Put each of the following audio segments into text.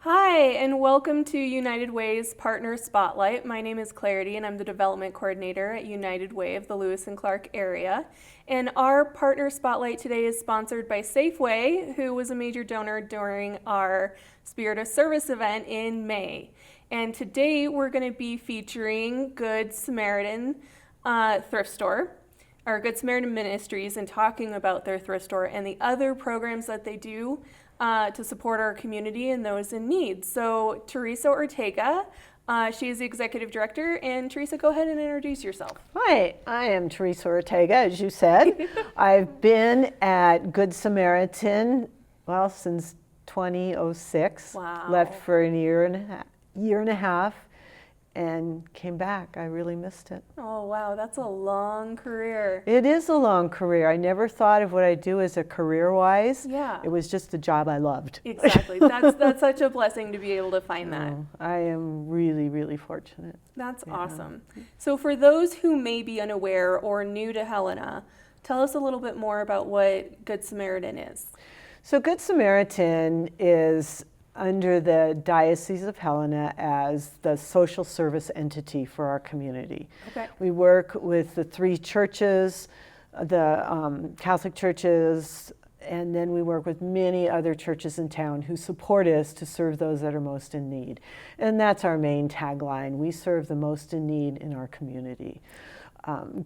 Hi, and welcome to United Way's Partner Spotlight. My name is Clarity, and I'm the Development Coordinator at United Way of the Lewis and Clark area. And our Partner Spotlight today is sponsored by Safeway, who was a major donor during our Spirit of Service event in May. And today we're going to be featuring Good Samaritan Thrift Store, or Good Samaritan Ministries, and talking about their thrift store and the other programs that they do to support our community and those in need. So Teresa Ortega, she is the Executive Director, and Teresa, go ahead and introduce yourself. Hi, I am Teresa Ortega, as you said. I've been at Good Samaritan, since 2006. Wow. Left for a year and a half, and came back. I really missed it. Oh, wow, that's a long career. It is a long career. I never thought of what I do as a career-wise. Yeah. It was just a job I loved. Exactly. That's such a blessing to be able to find that. I am really, really fortunate. That's awesome. So for those who may be unaware or new to Helena, tell us a little bit more about what Good Samaritan is. So Good Samaritan is under the Diocese of Helena as the social service entity for our community. Okay. We work with the three churches, the Catholic churches, and then we work with many other churches in town who support us to serve those that are most in need. And that's our main tagline. We serve the most in need in our community.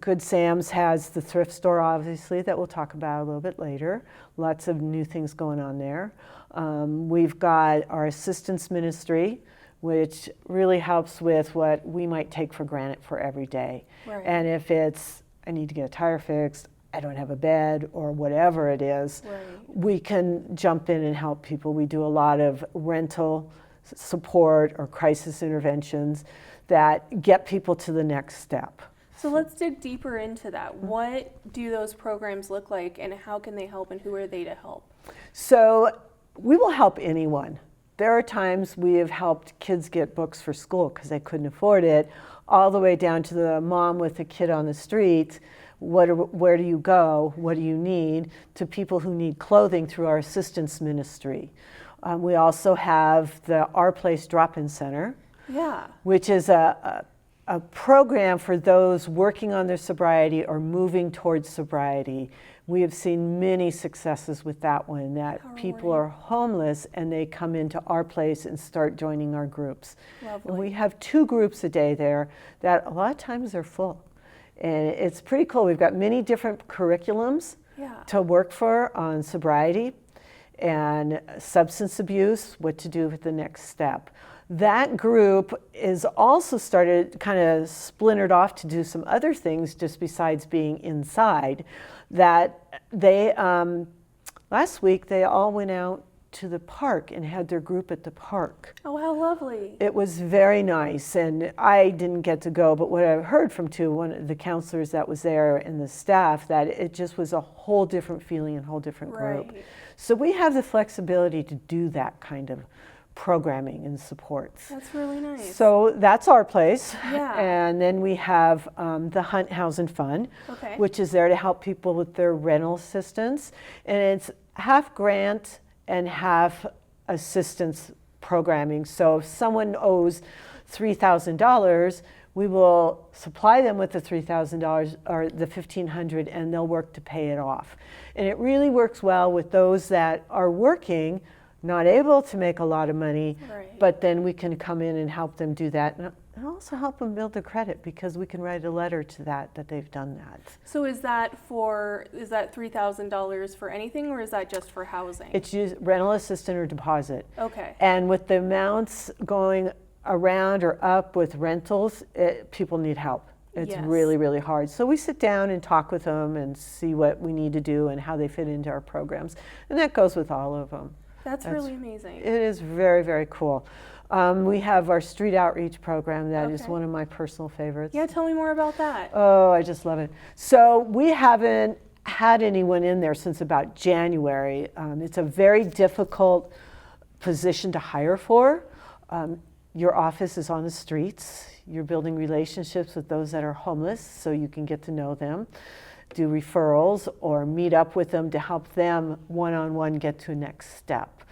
Good Sam's has the thrift store, obviously, that we'll talk about a little bit later. Lots of new things going on there. We've got our assistance ministry, which really helps with what we might take for granted for every day. Right. And if it's, I need to get a tire fixed, I don't have a bed, or whatever it is, Right. we can jump in and help people. We do a lot of rental support or crisis interventions that get people to the next step. So let's dig deeper into that. What do those programs look like, and how can they help, and who are they to help? So we will help anyone. There are times we have helped kids get books for school because they couldn't afford it, all the way down to the mom with a kid on the street. Where do you go? What do you need? To people who need clothing through our assistance ministry. We also have the Our Place Drop-In Center, which is a program for those working on their sobriety or moving towards sobriety. We have seen many successes with that one, that people are homeless and they come into our place and start joining our groups. Lovely. And we have 2 groups a day there that a lot of times are full. And it's pretty cool. We've got many different curriculums to work for on sobriety and substance abuse, what to do with the next step. That group is also started kind of splintered off to do some other things just besides being inside. That they, last week, they all went out to the park and had their group at the park. Oh, how lovely. It was very nice, and I didn't get to go, but what I've heard from one of the counselors that was there and the staff, that it just was a whole different feeling and a whole different group. Right. So we have the flexibility to do that kind of programming and supports. That's really nice. So that's our place. Yeah. And then we have the Hunt House and Fun, which is there to help people with their rental assistance. And it's half grant and half assistance programming. So if someone owes $3,000, we will supply them with the $3,000 or the $1,500, and they'll work to pay it off. And it really works well with those that are working, not able to make a lot of money, but then we can come in and help them do that, and also help them build their credit, because we can write a letter to that they've done that. So is that $3,000 for anything, or is that just for housing? It's rental assistance or deposit. Okay. And with the amounts going around or up with rentals, people need help. It's really, really hard. So we sit down and talk with them and see what we need to do and how they fit into our programs. And that goes with all of them. That's really amazing. It is very, very cool. We have our street outreach program that is one of my personal favorites. Yeah, tell me more about that. Oh, I just love it. So we haven't had anyone in there since about January. It's a very difficult position to hire for. Your office is on the streets. You're building relationships with those that are homeless so you can get to know them, do referrals, or meet up with them to help them one-on-one get to a next step.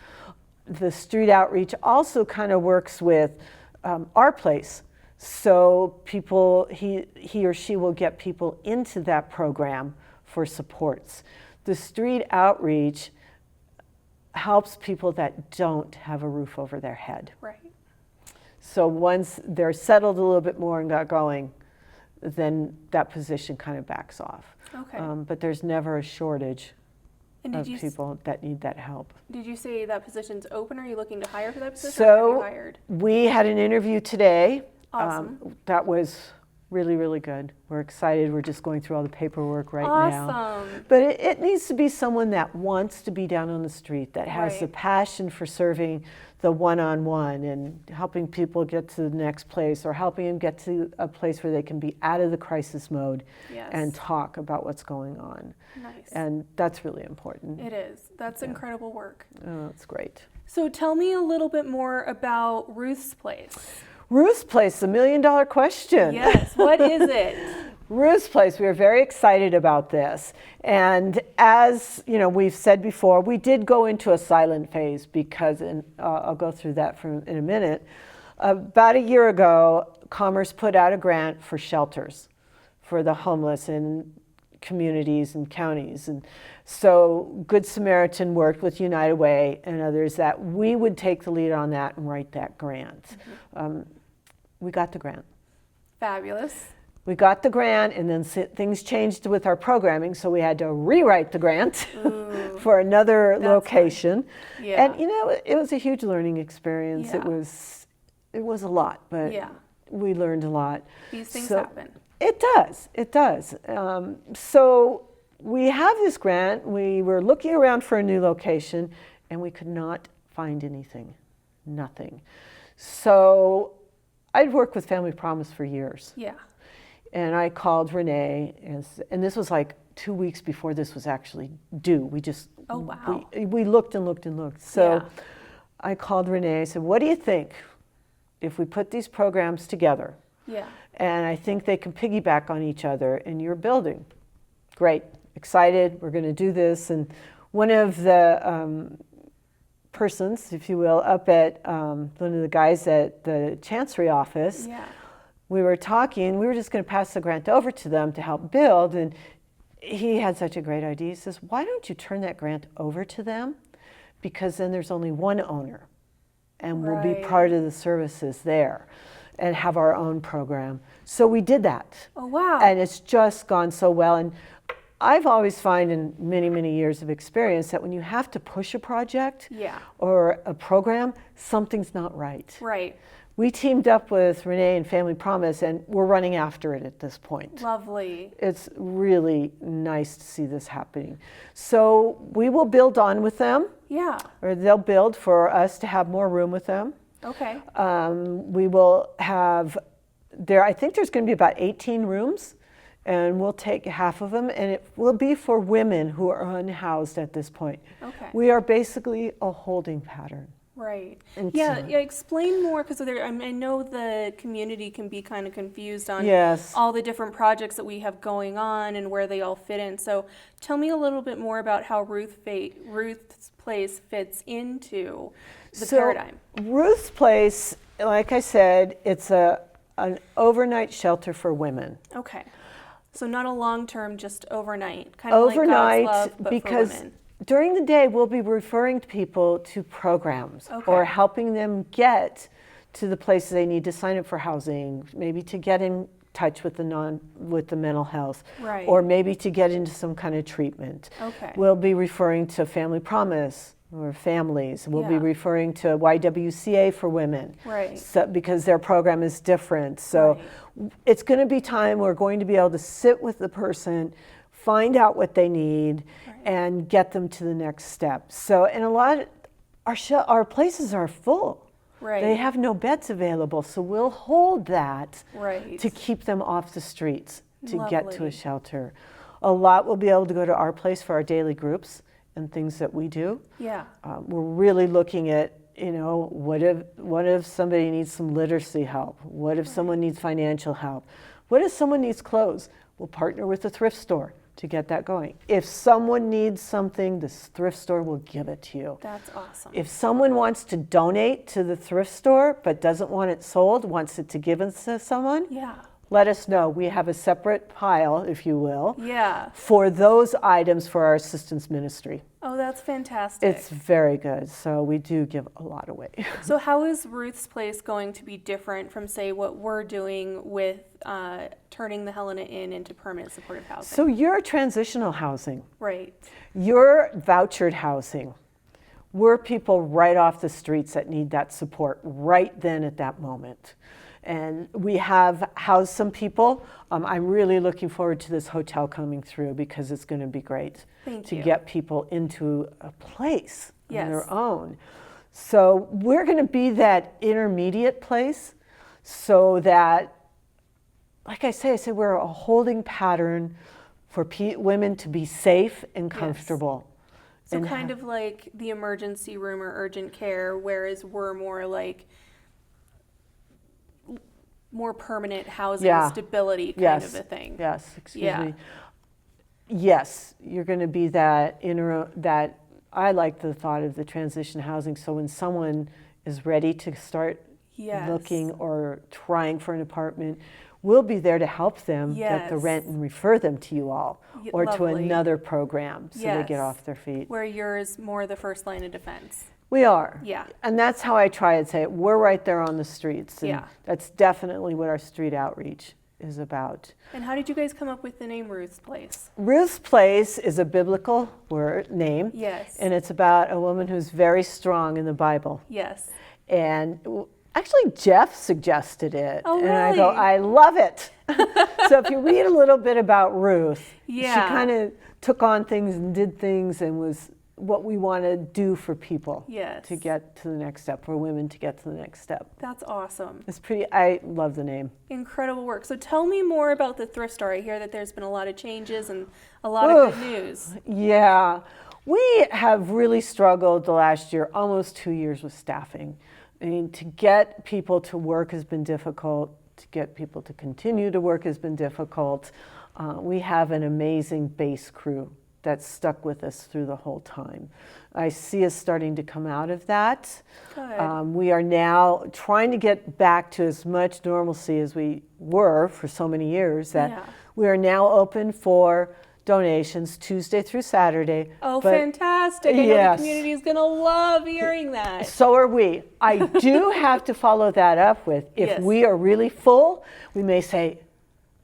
the street outreach also kind of works with our place. So people, he or she will get people into that program for supports. The street outreach helps people that don't have a roof over their head. Right. So once they're settled a little bit more and got going, then that position kind of backs off. Okay. But there's never a shortage And of people that need that help. Did you say that position's open? Are you looking to hire for that position? So or have you hired? we had an interview today. Awesome. That was really, really good. We're excited. We're just going through all the paperwork right now. Awesome. But it needs to be someone that wants to be down on the street, that has the Right. passion for serving the one-on-one and helping people get to the next place, or helping them get to a place where they can be out of the crisis mode Yes. and talk about what's going on. Nice. And that's really important. It is. That's incredible work. Oh, it's great. So tell me a little bit more about Ruth's Place. Ruth's Place, the $1 million question. Yes. What is it? Ruth's Place, we are very excited about this. And as you know, we've said before, we did go into a silent phase because, and I'll go through that in a minute. About a year ago, Commerce put out a grant for shelters for the homeless in communities and counties. And so Good Samaritan worked with United Way and others that we would take the lead on that and write that grant. We got the grant. Fabulous. We got the grant, and then things changed with our programming, so we had to rewrite the grant for another location. Yeah. And you know, it was a huge learning experience. Yeah. It was a lot, but Yeah. we learned a lot. These things So- happen. It does. It does. So we have this grant. We were looking around for a new location, and we could not find anything. Nothing. So I'd worked with Family Promise for years. Yeah. And I called Renee, and this was like 2 weeks before this was actually due. We just, Oh, wow. we looked and looked and looked. So Yeah. I called Renee, I said, what do you think if we put these programs together? Yeah. And I think they can piggyback on each other in your building. Great, excited, we're going to do this. And one of the persons, if you will, up at one of the guys at the Chancery office, Yeah. we were talking, we were just going to pass the grant over to them to help build, and he had such a great idea. He says, why don't you turn that grant over to them? Because then there's only one owner, and we'll be Right. part of the services there and have our own program. So we did that. Oh, wow. And it's just gone so well. And I've always found in many, many years of experience that when you have to push a project Yeah. or a program, something's not right. Right. We teamed up with Renee and Family Promise, and we're running after it at this point. Lovely. It's really nice to see this happening. So we will build on with them, Yeah. or they'll build for us to have more room with them. Okay. We will have I think there's going to be about 18 rooms, and we'll take half of them, and it will be for women who are unhoused at this point. Okay. We are basically a holding pattern. Right. And Yeah, so- yeah, explain more, because I know the community can be kind of confused on Yes. all the different projects that we have going on and where they all fit in. So tell me a little bit more about how Ruth's Place fits into the paradigm. Ruth's Place, like I said, it's an overnight shelter for women. Okay. So not a long-term, just overnight, kind of Overnight, like God's Love, but because for women. during the day we'll be referring people to programs Okay. or helping them get to the places they need to sign up for housing, maybe to get in touch with the mental health, Right. or maybe to get into some kind of treatment. Okay. We'll be referring to Family Promise or families. We'll be Yeah. referring to YWCA for women. Right. So, because their program is different. So it's going to be time we're going to be able to sit with the person, find out what they need, and get them to the next step. So, and a lot of our places are full. Right. They have no beds available, so we'll hold that Right. to keep them off the streets, to get to Lovely. a shelter. A lot will be able to go to our place for our daily groups and things that we do. Yeah. We're really looking at, what if somebody needs some literacy help? What if someone needs financial help? What if someone needs clothes? We'll partner with a thrift store. to get that going. If someone needs something, the thrift store will give it to you. That's awesome. If someone wants to donate to the thrift store but doesn't want it sold, wants it to give it to someone, Yeah. let us know. We have a separate pile, if you will, Yeah. for those items for our assistance ministry. Oh, that's fantastic. It's very good. So we do give a lot away. So how is Ruth's Place going to be different from, say, what we're doing with turning the Helena Inn into permanent supportive housing? So you're transitional housing. Right. You're vouchered housing. We're people right off the streets that need that support right then at that moment. And we have housed some people. I'm really looking forward to this hotel coming through because it's going to be great to get people into a place on their own. So we're going to be that intermediate place so that, like I say we're a holding pattern for women to be safe and comfortable. So kind of like the emergency room or urgent care, whereas we're more like more permanent housing, stability kind of a thing. Yes, excuse me. Yes, you're going to be that that I like the thought of the transition housing. So when someone is ready to start looking or trying for an apartment, we'll be there to help them get the rent and refer them to you all or to another program so they get off their feet. Where yours more the first line of defense. We are. Yeah. And that's how I try and say it. We're right there on the streets. And that's definitely what our street outreach is about. And how did you guys come up with the name Ruth's Place? Ruth's Place is a biblical name. Yes. And it's about a woman who's very strong in the Bible. Yes. And actually, Jeff suggested it. Oh, and really? I go, I love it. So if you read a little bit about Ruth, she kind of took on things and did things and was what we want to do for people to get to the next step, for women to get to the next step. That's awesome. It's I love the name. Incredible work. So tell me more about the thrift store. I hear that there's been a lot of changes and a lot of good news. Yeah. We have really struggled the last year, almost 2 years, with staffing. I mean, to get people to work has been difficult. To get people to continue to work has been difficult. We have an amazing base crew that's stuck with us through the whole time. I see us starting to come out of that. Good. We are now trying to get back to as much normalcy as we were for so many years that we are now open for donations Tuesday through Saturday. Oh, fantastic. I know the community is going to love hearing that. So are we. I do have to follow that up with, if we are really full, we may say,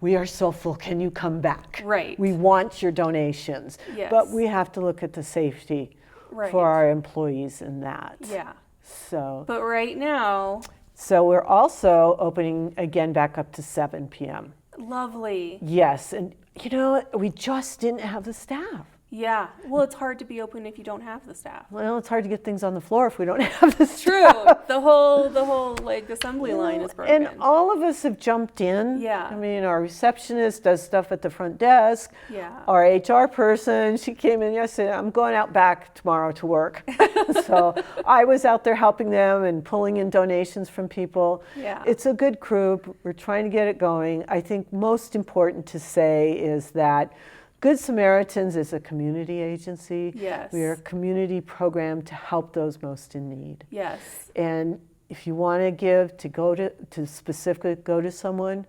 we are so full, can you come back? Right. We want your donations. Yes. But we have to look at the safety for our employees in that. Yeah. So. But right now. So we're also opening again back up to 7 p.m. Lovely. Yes, and you know, we just didn't have the staff. Yeah. Well, it's hard to be open if you don't have the staff. Well, it's hard to get things on the floor if we don't have the staff. True. The whole like assembly line is broken. And all of us have jumped in. Yeah. I mean, our receptionist does stuff at the front desk. Yeah. Our HR person, she came in yesterday. I'm going out back tomorrow to work. So I was out there helping them and pulling in donations from people. Yeah. It's a good crew. We're trying to get it going. I think most important to say is that Good Samaritans is a community agency. Yes. We are a community program to help those most in need. Yes. And if you want to give, to specifically go to someone,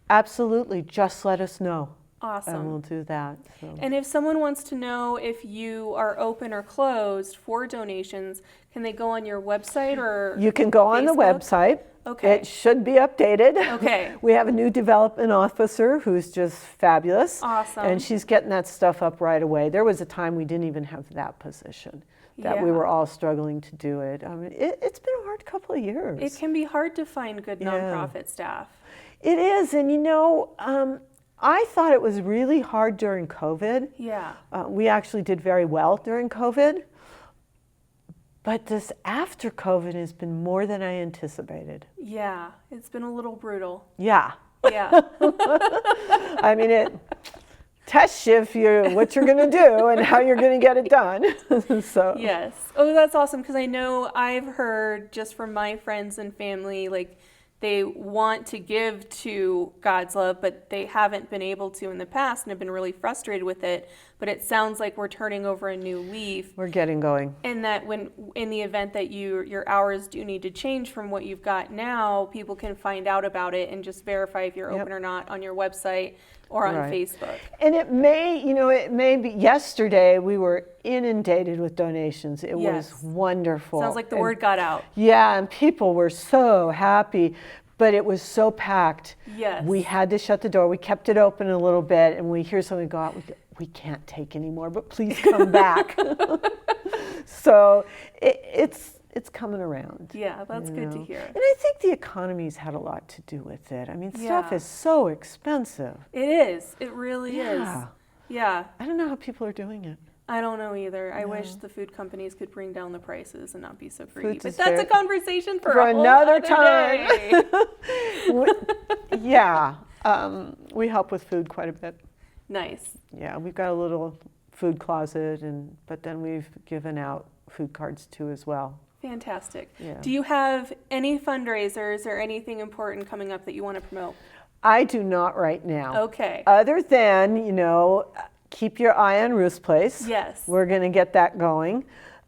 absolutely, just let us know. Awesome. And we'll do that. So. And if someone wants to know if you are open or closed for donations, can they go on your website or You can go on the website. Okay. It should be updated. Okay. We have a new development officer who's just fabulous. Awesome. And she's getting that stuff up right away. There was a time we didn't even have that position, that we were all struggling to do it. I mean, it's been a hard couple of years. It can be hard to find good nonprofit staff. It is. And you know, I thought it was really hard during COVID. Yeah. We actually did very well during COVID. But this after COVID has been more than I anticipated. Yeah, it's been a little brutal. Yeah. Yeah. I mean, it tests you what you're going to do and how you're going to get it done. So. Yes. Oh, that's awesome, because I know I've heard just from my friends and family, like they want to give to God's love, but they haven't been able to in the past and have been really frustrated with it. But it sounds like we're turning over a new leaf. We're getting going. And that when, in the event that your hours do need to change from what you've got now, people can find out about it and just verify if you're open or not on your website or on Facebook. And it may be, yesterday we were inundated with donations. It was wonderful. Sounds like the word got out. Yeah, and people were so happy, but it was so packed. Yes. We had to shut the door. We kept it open a little bit, and we hear something go out. We can't take anymore, but please come back. So it's coming around. Yeah, that's good to hear. And I think the economy's had a lot to do with it. I mean, stuff is so expensive. It is. It really is. Yeah. I don't know how people are doing it. I don't know either. I wish the food companies could bring down the prices and not be so greedy. Food's But that's a conversation for a whole another other time. day. We help with food quite a bit. Nice. Yeah, we've got a little food closet, but then we've given out food cards too as well. Fantastic. Yeah. Do you have any fundraisers or anything important coming up that you want to promote? I do not right now. Okay. Other than, keep your eye on Ruth's Place. Yes. We're going to get that going.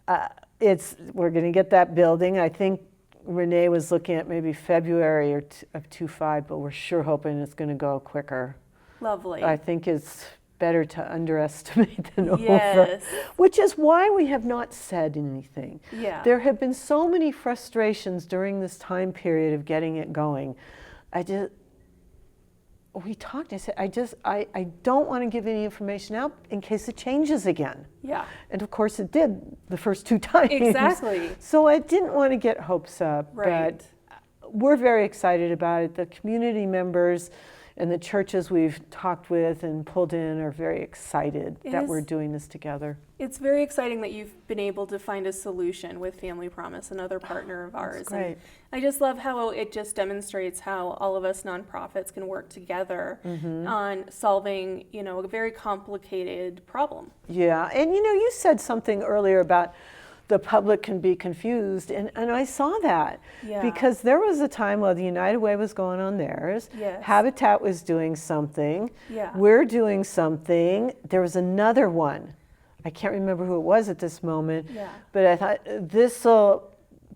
We're going to get that building. I think Renee was looking at maybe February of 25, but we're sure hoping it's going to go quicker. Lovely. I think it's better to underestimate than Yes. over, which is why we have not said anything. Yeah. There have been so many frustrations during this time period of getting it going. We talked, I said, I don't want to give any information out in case it changes again. Yeah. And of course it did the first 2 times. Exactly. So I didn't want to get hopes up, Right. but we're very excited about it. The community members and the churches we've talked with and pulled in are very excited that we're doing this together. It's very exciting that you've been able to find a solution with Family Promise, another partner of ours. That's great. And I just love how it just demonstrates how all of us nonprofits can work together on solving, a very complicated problem. Yeah, and you said something earlier about the public can be confused, and I saw that. Yeah. Because there was a time while the United Way was going on theirs, Yes. Habitat was doing something, Yeah. we're doing something, there was another one. I can't remember who it was at this moment, but I thought this will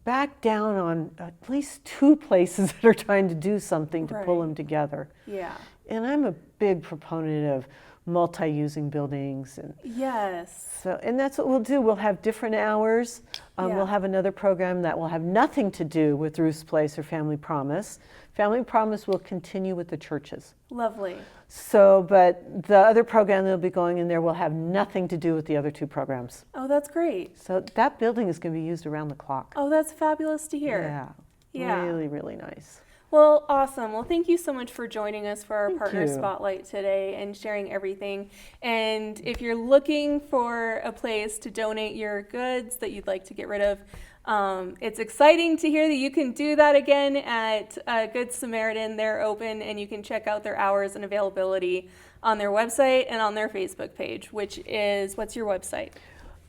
back down on at least 2 places that are trying to do something to pull them together. Yeah. And I'm a big proponent of multi-using buildings, and Yes. and that's what we'll do. We'll have different hours. We'll have another program that will have nothing to do with Ruth's Place or Family Promise. Family Promise will continue with the churches. Lovely. So, but the other program that'll be going in there will have nothing to do with the other 2 programs. Oh, that's great. So that building is going to be used around the clock. Oh, that's fabulous to hear. Yeah. Really, really nice. Well, awesome. Well, thank you so much for joining us for our Thank Partner you. Spotlight today and sharing everything. And if you're looking for a place to donate your goods that you'd like to get rid of, it's exciting to hear that you can do that again at Good Samaritan. They're open, and you can check out their hours and availability on their website and on their Facebook page, which is, what's your website?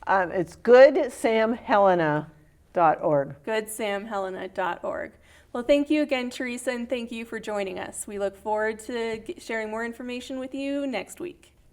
It's goodsamhelena.org. goodsamhelena.org. Well, thank you again, Teresa, and thank you for joining us. We look forward to sharing more information with you next week.